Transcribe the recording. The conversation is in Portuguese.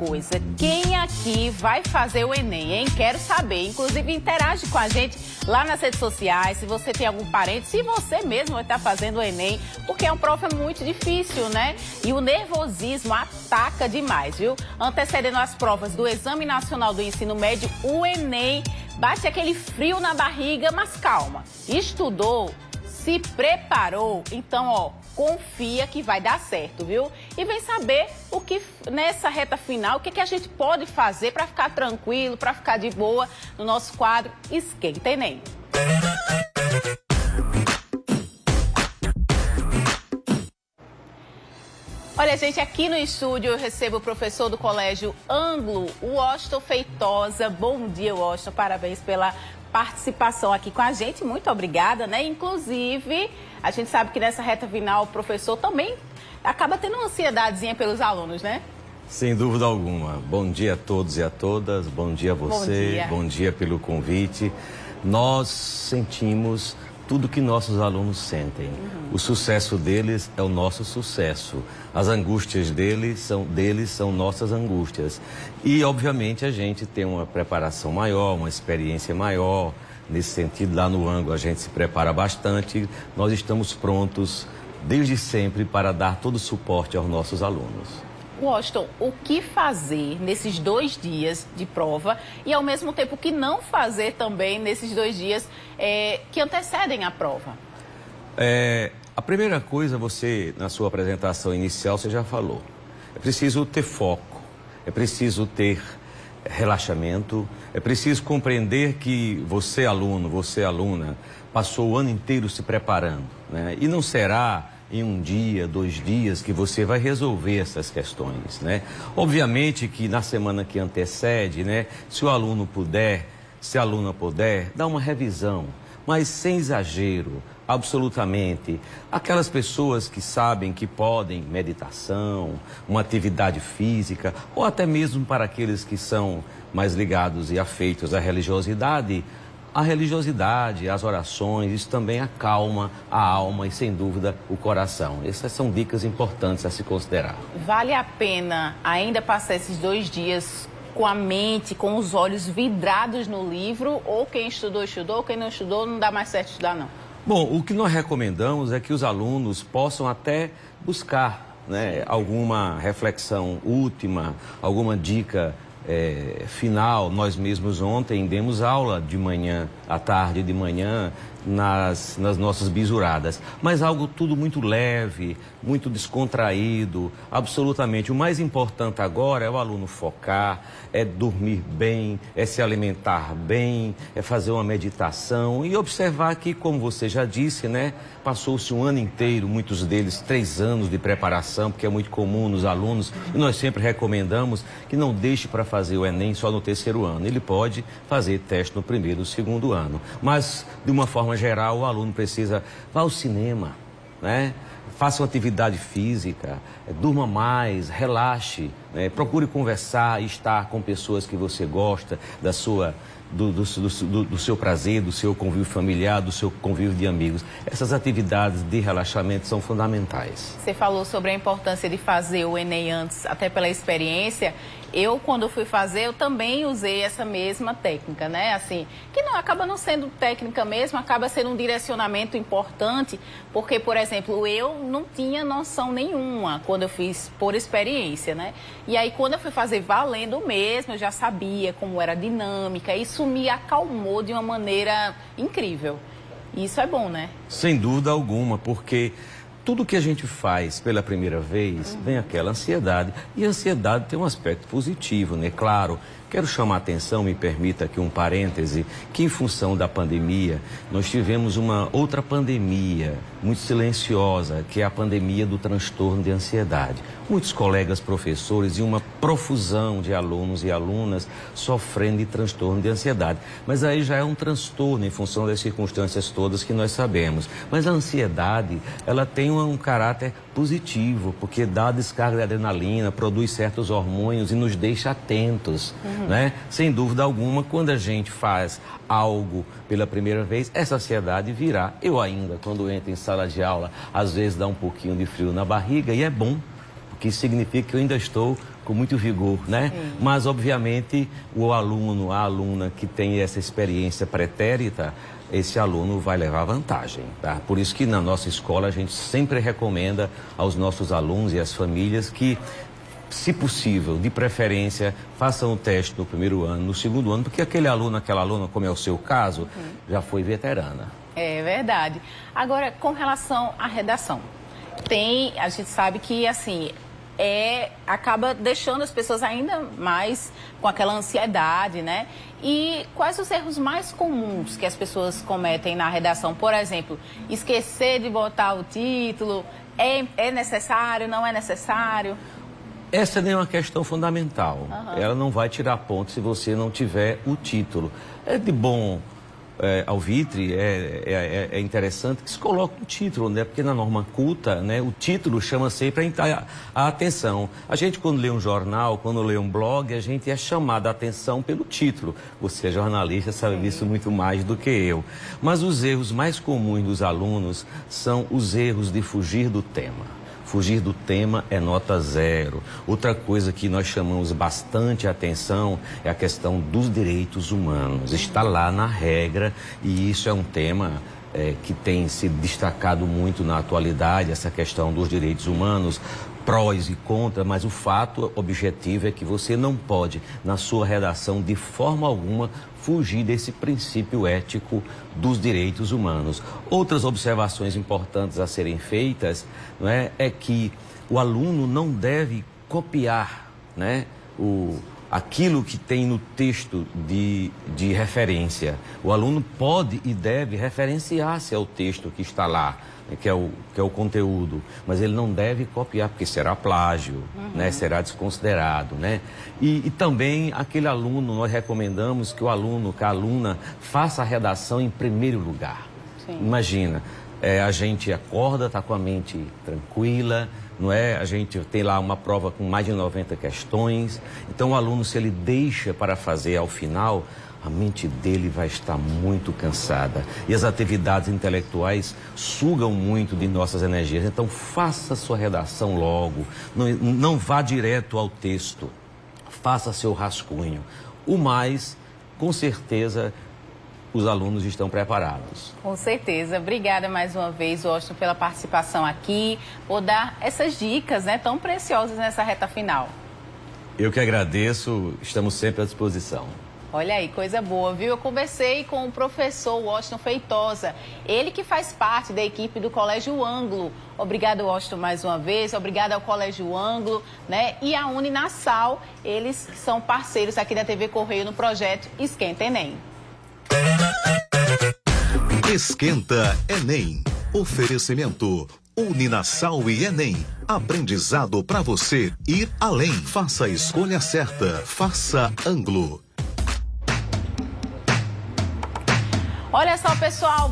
coisa, quem aqui vai fazer o Enem, hein? Quero saber. Inclusive, interage com a gente lá nas redes sociais, se você tem algum parente, se você mesmo vai estar fazendo o Enem, porque é uma prova muito difícil, né? E o nervosismo ataca demais, viu? Antecedendo as provas do Exame Nacional do Ensino Médio, o Enem bate aquele frio na barriga, mas calma. Estudou? Se preparou? Então, ó, confia que vai dar certo, viu? E vem saber o que, nessa reta final, o que a gente pode fazer para ficar tranquilo, para ficar de boa no nosso quadro Esquenta Enem. Olha, gente, aqui no estúdio eu recebo o professor do Colégio Anglo, Washington Feitosa. Bom dia, Washington. Parabéns pela participação aqui com a gente. Muito obrigada, né? Inclusive, a gente sabe que nessa reta final o professor também acaba tendo uma ansiedadezinha pelos alunos, né? Sem dúvida alguma. Bom dia a todos e a todas. Bom dia a você. Bom dia pelo convite. Nós sentimos tudo que nossos alunos sentem. O sucesso deles é o nosso sucesso. As angústias deles são nossas angústias. E, obviamente, a gente tem uma preparação maior, uma experiência maior. Nesse sentido, lá no Anglo, a gente se prepara bastante. Nós estamos prontos, desde sempre, para dar todo o suporte aos nossos alunos. Washington, o que fazer nesses 2 dias de prova e, ao mesmo tempo, o que não fazer também nesses 2 dias que antecedem a prova? A primeira coisa, você, na sua apresentação inicial, você já falou. É preciso ter foco, é preciso ter relaxamento, é preciso compreender que você, aluno, você, aluna, passou o ano inteiro se preparando, né? E não será em 1 dia, 2 dias que você vai resolver essas questões, né? Obviamente que na semana que antecede, né, se o aluno puder, se a aluna puder, dá uma revisão, mas sem exagero, absolutamente. Aquelas pessoas que sabem que podem, meditação, uma atividade física, ou até mesmo para aqueles que são mais ligados e afeitos à religiosidade, as orações, isso também acalma a alma e, sem dúvida, o coração. Essas são dicas importantes a se considerar. Vale a pena ainda passar esses 2 dias com a mente, com os olhos vidrados no livro, ou quem estudou, estudou, quem não estudou, não dá mais certo estudar, não? Bom, o que nós recomendamos é que os alunos possam até buscar, né, alguma reflexão última, alguma dica final. Nós mesmos ontem demos aula de manhã, à tarde e de manhã, nas nossas bisuradas. Mas algo tudo muito leve, muito descontraído, absolutamente. O mais importante agora é o aluno focar, é dormir bem, é se alimentar bem, é fazer uma meditação e observar que, como você já disse, né, passou-se um ano inteiro, muitos deles 3 anos de preparação, porque é muito comum nos alunos, e nós sempre recomendamos que não deixe para fazer o Enem só no 3º ano. Ele pode fazer teste no 1º e 2º ano, mas de uma forma geral o aluno precisa vá ao cinema, né? Faça uma atividade física, durma mais, relaxe, né? Procure conversar e estar com pessoas que você gosta, do seu prazer, do seu convívio familiar, do seu convívio de amigos. Essas atividades de relaxamento são fundamentais. Você falou sobre a importância de fazer o Enem antes, até pela experiência. Eu, quando fui fazer, eu também usei essa mesma técnica, né? Assim, que não acaba não sendo técnica mesmo, acaba sendo um direcionamento importante, porque, por exemplo, eu não tinha noção nenhuma quando eu fiz por experiência, né? E aí, quando eu fui fazer valendo mesmo, eu já sabia como era a dinâmica, isso me acalmou de uma maneira incrível. E isso é bom, né? Sem dúvida alguma, porque tudo que a gente faz pela primeira vez, vem aquela ansiedade. E a ansiedade tem um aspecto positivo, né? Claro, quero chamar a atenção, me permita aqui um parêntese, que em função da pandemia, nós tivemos uma outra pandemia muito silenciosa, que é a pandemia do transtorno de ansiedade. Muitos colegas professores e uma profusão de alunos e alunas sofrendo de transtorno de ansiedade. Mas aí já é um transtorno em função das circunstâncias todas que nós sabemos. Mas a ansiedade, ela tem um caráter positivo, porque dá descarga de adrenalina, produz certos hormônios e nos deixa atentos, né? Sem dúvida alguma, quando a gente faz algo pela primeira vez, essa ansiedade virá. Eu ainda, quando entro em sala de aula, às vezes dá um pouquinho de frio na barriga e é bom. porque isso significa que eu ainda estou com muito vigor, né? Sim. Mas, obviamente, o aluno, a aluna que tem essa experiência pretérita, esse aluno vai levar vantagem, tá? Por isso que na nossa escola a gente sempre recomenda aos nossos alunos e às famílias que, se possível, de preferência, façam o teste no primeiro ano, no segundo ano, porque aquele aluno, aquela aluna, como é o seu caso, já foi veterana. É verdade. Agora, com relação à redação, a gente sabe que, assim, acaba deixando as pessoas ainda mais com aquela ansiedade, né? E quais os erros mais comuns que as pessoas cometem na redação? Por exemplo, esquecer de botar o título, é necessário, não é necessário? Essa nem é uma questão fundamental. Ela não vai tirar ponto se você não tiver o título. É de bom alvitre, é interessante que se coloque um título, né? Porque na norma culta, né, o título chama sempre a atenção. A gente, quando lê um jornal, quando lê um blog, a gente é chamado a atenção pelo título. Você é jornalista, sabe disso muito mais do que eu. Mas os erros mais comuns dos alunos são os erros de fugir do tema. Fugir do tema é nota 0. Outra coisa que nós chamamos bastante atenção é a questão dos direitos humanos. Está lá na regra e isso é um tema que tem se destacado muito na atualidade, essa questão dos direitos humanos, prós e contras, mas o fato objetivo é que você não pode, na sua redação, de forma alguma, fugir desse princípio ético dos direitos humanos. Outras observações importantes a serem feitas, não é que o aluno não deve copiar, né, aquilo que tem no texto de referência. O aluno pode e deve referenciar-se ao texto que está lá, que é o conteúdo, mas ele não deve copiar, porque será plágio, né? Será desconsiderado, né? E também aquele aluno, nós recomendamos que o aluno, que a aluna faça a redação em primeiro lugar. Sim. Imagina, a gente acorda, está com a mente tranquila, não é? A gente tem lá uma prova com mais de 90 questões, então o aluno, se ele deixa para fazer ao final, a mente dele vai estar muito cansada. E as atividades intelectuais sugam muito de nossas energias. Então, faça sua redação logo. Não vá direto ao texto. Faça seu rascunho. O mais, com certeza, os alunos estão preparados. Com certeza. Obrigada mais uma vez, Washington, pela participação aqui, por dar essas dicas, né, tão preciosas nessa reta final. Eu que agradeço. Estamos sempre à disposição. Olha aí, coisa boa, viu? Eu conversei com o professor Washington Feitosa, ele que faz parte da equipe do Colégio Ângulo. Obrigado, Washington, mais uma vez. Obrigada ao Colégio Ângulo, né? E a Uninasal, eles são parceiros aqui da TV Correio no projeto Esquenta Enem. Esquenta Enem. Oferecimento Uninasal e Enem. Aprendizado para você ir além. Faça a escolha certa. Faça Ângulo. Olha só, pessoal.